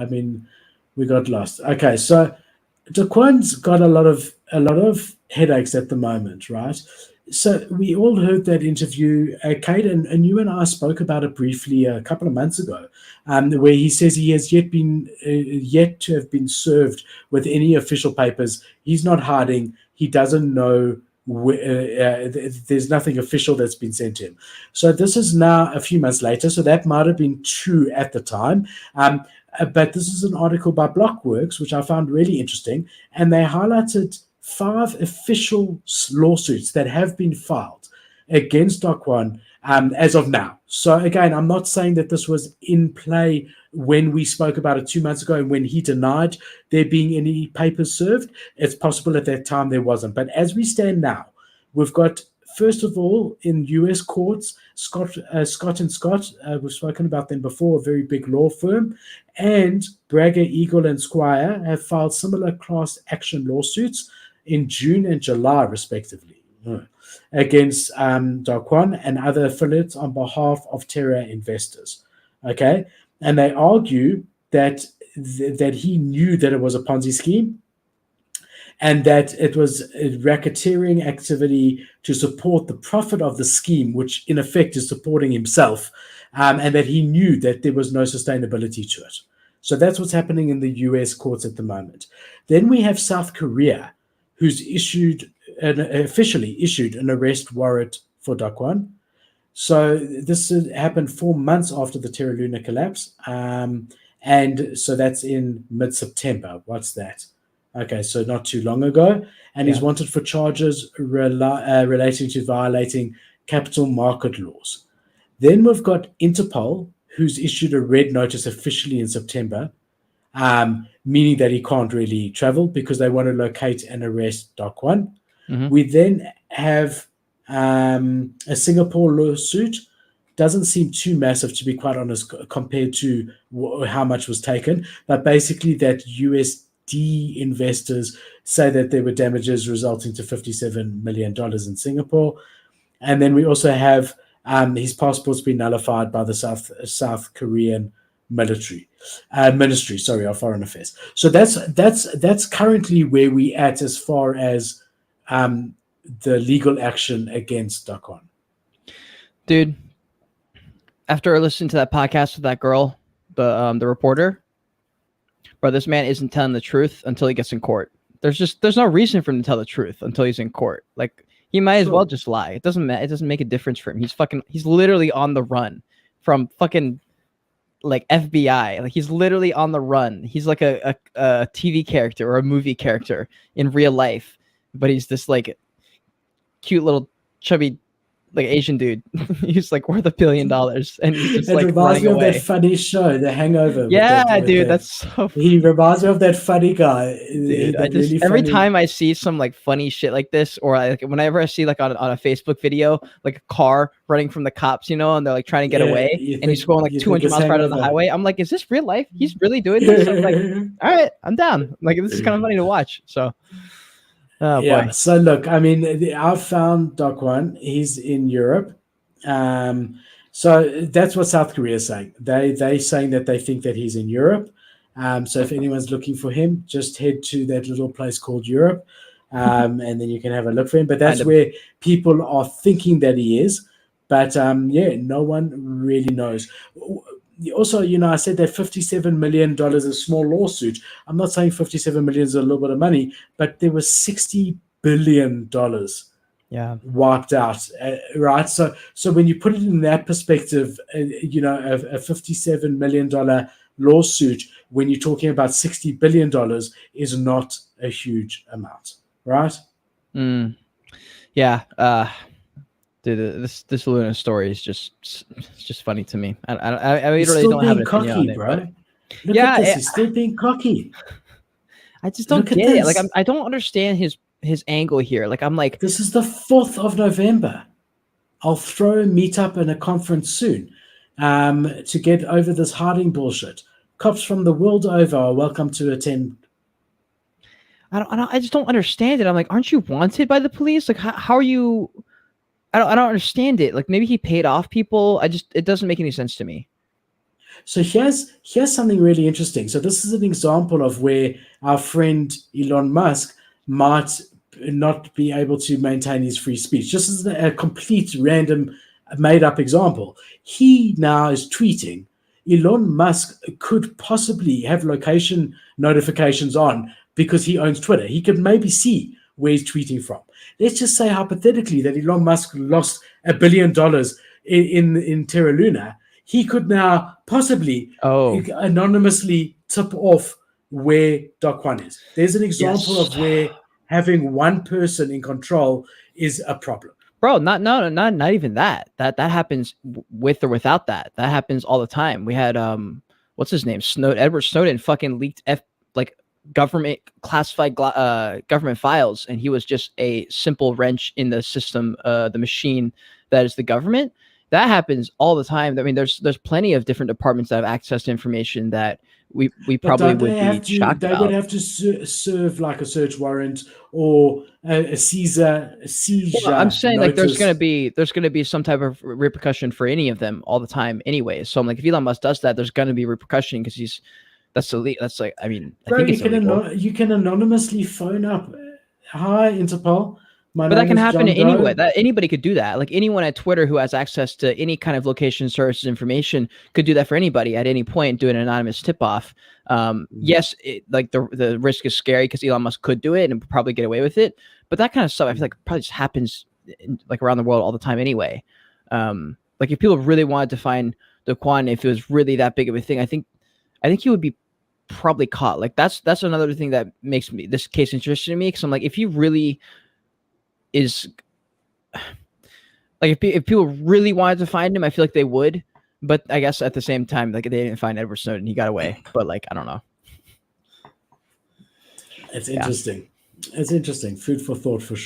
I mean, we got lost. Okay, so Daquan's got a lot of headaches at the moment, right? So we all heard that interview, Cade, and you and I spoke about it briefly a couple of months ago, where he says he has yet to have been served with any official papers. He's not hiding. He doesn't know. There's nothing official that's been sent to him. So this is now a few months later. So that might have been true at the time. But this is an article by Blockworks, which I found really interesting, and they highlighted 5 official lawsuits that have been filed against Kwon as of now. So again, I'm not saying that this was in play when we spoke about it 2 months ago and when he denied there being any papers served. It's possible at that time there wasn't. But as we stand now, we've got, first of all, in U.S. courts, Scott and Scott, we've spoken about them before, a very big law firm, and Bragger, Eagle, and Squire have filed similar class action lawsuits in June and July, respectively, against Daquan and other affiliates on behalf of Terra investors. Okay, and they argue that he knew that it was a Ponzi scheme, and that it was a racketeering activity to support the profit of the scheme, which in effect is supporting himself, and that he knew that there was no sustainability to it. So that's what's happening in the US courts at the moment. Then we have South Korea, who's officially issued an arrest warrant for Daquan. So this happened 4 months after the Terra Luna collapse, and so that's in mid-September. What's that? Okay, so not too long ago, and he's wanted for charges relating to violating capital market laws. Then we've got Interpol, who's issued a red notice officially in September, meaning that he can't really travel because they want to locate and arrest Daquan. Mm-hmm. We then have a Singapore lawsuit. Doesn't seem too massive, to be quite honest, compared to how much was taken, but basically that USD investors say that there were damages resulting to $57 million in Singapore. And then we also have his passport's been nullified by the South Korean ministry of foreign affairs. So that's currently where we at as far as the legal action against Daquan. Dude, after listening to that podcast with that girl, the reporter, bro, this man isn't telling the truth until he gets in court. There's no reason for him to tell the truth until he's in court. Like, he might as well just lie. It doesn't make a difference for him. He's literally on the run from fucking like FBI. Like, he's literally on the run. He's like a TV character or a movie character in real life, but he's this like cute little chubby like Asian dude. He's like worth $1 billion, and he's just like reminds running me away. of that funny show, The Hangover. Yeah, dude, that's so funny. He reminds me of that funny guy. Dude, every time I see some like funny shit like this, or like whenever I see like on a Facebook video, like a car running from the cops, and they're like trying to get away, and he's going like 200 miles per hour on the highway. I'm like, is this real life? He's really doing this? I'm like, all right, I'm down. Like, this is kind of funny to watch. So. Oh, yeah. boy. So look, I mean, I found Daquan. He's in Europe. So that's what South Korea is saying. They saying that they think that he's in Europe. So if anyone's looking for him, just head to that little place called Europe, and then you can have a look for him. But that's where people are thinking that he is. But no one really knows. Also, I said that $57 million is a small lawsuit. I'm not saying $57 million is a little bit of money, but there was $60 billion wiped out, right? So when you put it in that perspective, a $57 million lawsuit, when you're talking about $60 billion, is not a huge amount, right? Yeah. Dude, this Luna story is just funny to me. I really don't have an opinion on it, bro. Look at this. He's still being cocky. I just don't get it. Like, I don't understand his angle here. Like, I'm like, this is the 4th of November. I'll throw a meetup and a conference soon to get over this hiding bullshit. Cops from the world over are welcome to attend. I just don't understand it. I'm like, aren't you wanted by the police? Like, how are you? I don't understand it. Like, maybe he paid off people. It doesn't make any sense to me. So here's something really interesting. So this is an example of where our friend Elon Musk might not be able to maintain his free speech. Just as a complete random made up example. He now is tweeting. Elon Musk could possibly have location notifications on because he owns Twitter. He could maybe see where he's tweeting from. Let's just say hypothetically that Elon Musk lost $1 billion in Terra Luna. He could now possibly anonymously tip off where Kwon is. There's an example of where having one person in control is a problem. Bro, not even that. That happens with or without that. That happens all the time. We had what's his name? Edward Snowden fucking leaked government classified government files, and he was just a simple wrench in the system, the machine that is the government. That happens all the time. I mean, there's plenty of different departments that have access to information that we probably would be shocked about. They would have to serve like a search warrant or a seizure. Well, I'm saying notice. Like there's gonna be some type of repercussion for any of them all the time anyway. So I'm like, if Elon Musk does that, there's gonna be repercussion because that's illegal. That's like, I mean, I think it's illegal. You can anonymously phone up. Hi, Interpol. But that can happen anyway. That anybody could do that. Like anyone at Twitter who has access to any kind of location services information could do that for anybody at any point. Do an anonymous tip off. Yes, like the risk is scary because Elon Musk could do it and probably get away with it. But that kind of stuff, I feel like probably just happens like around the world all the time anyway. Like if people really wanted to find the Kwon, if it was really that big of a thing, I think he would be probably caught. Like that's another thing that makes this case interesting to me because I'm like, if he really is like if people really wanted to find him, I feel like they would, but I guess at the same time, like they didn't find Edward Snowden, he got away. But like, I don't know. It's interesting. It's interesting. Food for thought for sure.